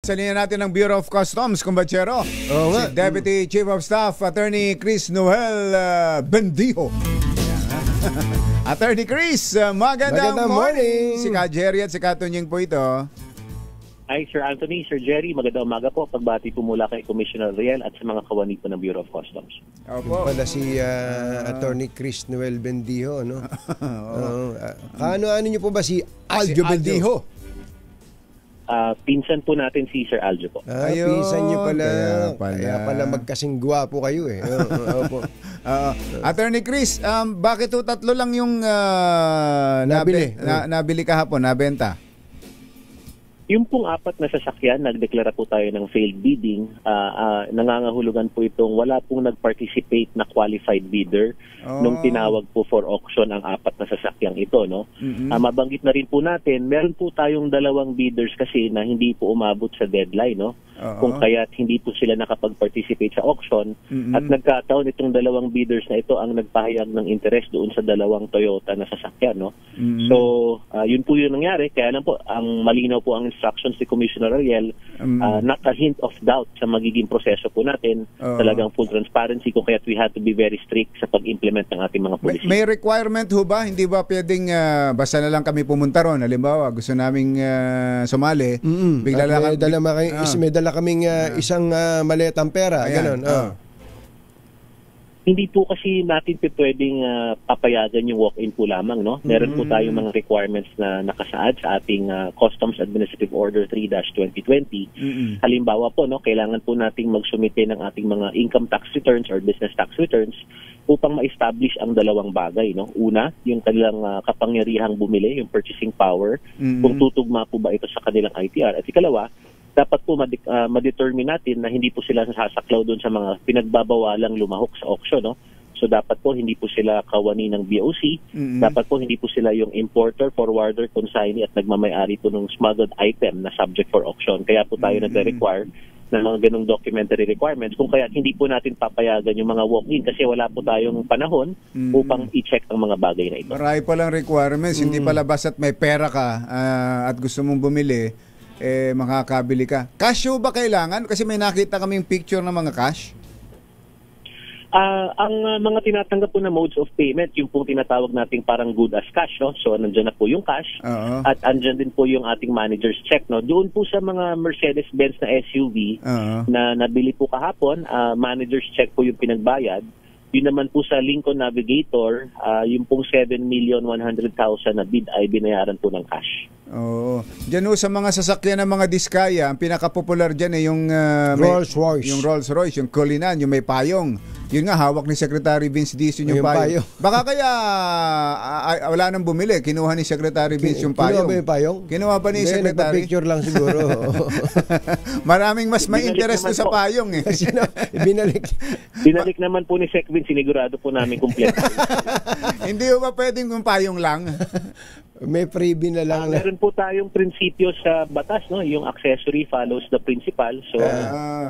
Sa linya natin ng Bureau of Customs, kumbachero. Si Deputy Chief of Staff, Attorney Chris Noel Bendijo. Attorney Chris, magandang morning. Si Ka Jerry at si Ka Tunying po ito. Hi, Sir Anthony, Sir Jerry. Magandang umaga po. Pagbati po mula kay Commissioner Riel at sa mga kawani po ng Bureau of Customs. Opo. Pala si Attorney Chris Noel Bendijo, no? Ano niyo po ba si Aljo Bendijo? Pinsan po natin si Sir Aljo po. Pinsan niyo pala. Kaya pala magkasing gwapo kayo eh. Opo. Attorney Chris, bakit po tatlo lang yung nabili kahapon, nabenta? Yung pong apat na sasakyan, nagdeklara po tayo ng failed bidding. Nangangahulugan po itong wala pong nag-participate na qualified bidder nung tinawag po for auction ang apat na sasakyang ito. No? Mabanggit na rin po natin, meron po tayong 2 bidders kasi na hindi po umabot sa deadline. No? Kung kaya't hindi po sila nakapag-participate sa auction at nagkataon itong 2 bidders na ito ang nagpahayag ng interest doon sa 2 Toyota na sasakyan. No? So, yun po yung nangyari. Kaya lang po, ang malinaw po ang instructions ni Commissioner Ariel, not a hint of doubt sa magiging proseso po natin. Talagang full transparency kung kaya't we had to be very strict sa pag-implement ng ating mga policy. May requirement ho ba? Hindi ba pwedeng basta na lang kami pumunta ron? Halimbawa, gusto naming sumali, bigla lang may dala kaming isang maletang pera. Ganon. Hindi po kasi natin pwedeng papayagan yung walk-in po lamang. No? Meron po tayong mga requirements na nakasaad sa ating Customs Administrative Order 3-2020. Halimbawa po, no, kailangan po nating magsumite ng ating mga income tax returns or business tax returns upang ma-establish ang 2 bagay. No? Una, yung kanilang kapangyarihang bumili, yung purchasing power, kung tutugma po ba ito sa kanilang ITR. At ikalawa, dapat po ma-determine natin na hindi po sila sasaklaw doon sa mga pinagbabawalang lumahok sa auction. No? So dapat po hindi po sila kawani ng BOC, dapat po hindi po sila yung importer, forwarder, consignee at nagmamay-ari po ng smuggled item na subject for auction. Kaya po tayo nagre-require ng mga ganong documentary requirements kung kaya hindi po natin papayagan yung mga walk-in kasi wala po tayong panahon upang i-check ang mga bagay na ito. Marami palang requirements, hindi pala basta't may pera ka at gusto mong bumili, makakabili ka. Cash ba kailangan? Kasi may nakita kaming picture ng mga cash. Ang mga tinatanggap po na modes of payment, yung pong tinatawag nating parang good as cash. No? So, nandiyan na po yung cash. At andyan din po yung ating manager's check. No? Doon po sa mga Mercedes-Benz na SUV na nabili po kahapon, manager's check po yung pinagbayad. Yun naman po sa Lincoln Navigator, yung pong 7,100,000 na bid ay binayaran po ng cash. Oo. Diyan ho sa mga sasakyan ng mga Diskaya, ang pinaka-popular diyan yung Rolls-Royce. Yung Rolls-Royce, yung Cullinan, yung may payong. Yun nga, hawak ni Secretary Vince Dizon yung payong. Baka kaya wala nang bumili, kinuha ni Secretary Vince yung payong. Kinuha ba yung payong? Kinuha ba ni Secretary? Picture lang siguro. Maraming mas may interest sa payong eh. Binalik naman po ni Sec Vince, sinigurado po namin kumpleto. Hindi ba pwedeng yung payong lang? May freebie na lang. Meron po tayong prinsipyo sa batas, no? Yung accessory follows the principal. So,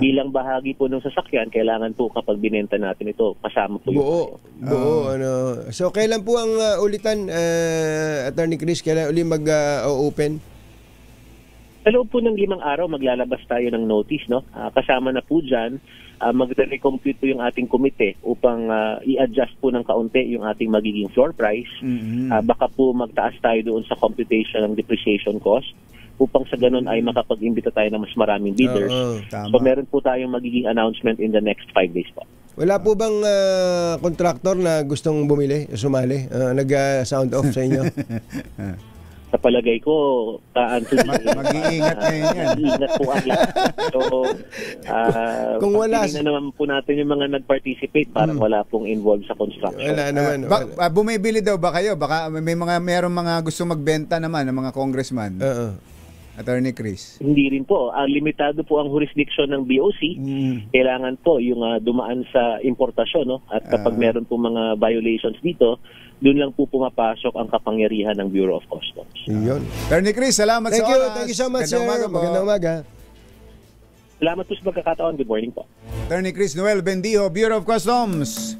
bilang bahagi po ng sasakyan, kailangan po kapag binenta natin ito, kasama po yung buo. So, kailan po ang ulitan, Attorney Chris? Kailan uli mag-open? Sa loob po ng 5 araw, maglalabas tayo ng notice. No? Kasama na po dyan, magre-recompute po yung ating komite upang i-adjust po ng kaunti yung ating magiging floor price. Baka po magtaas tayo doon sa computation ng depreciation cost upang sa ganun ay makapag-imbita tayo ng mas maraming bidders. So meron po tayong magiging announcement in the next 5 days po. Wala po bang kontraktor na gustong bumili, sumali, nag-sound off sa inyo? Sa palagay ko, mag-iingat ngayon yan. Mag-iingat po ang lahat. So, kung wala, na naman po natin yung mga nag-participate, parang wala pong involved sa construction. Wala naman. Bumibili daw ba kayo? Baka meron mga gusto magbenta naman ng mga congressman. Attorney Chris. Hindi rin po. Limitado po ang jurisdiction ng BOC. Kailangan po yung dumaan sa importasyon. No? At kapag meron po mga violations dito, doon lang po pumapasok ang kapangyarihan ng Bureau of Customs. Yun. Attorney Chris, salamat sa oras. Thank you so much, sir. Magandang umaga. Salamat po sa pagkakataon. Good morning po. Attorney Chris Noel Bendijo, Bureau of Customs.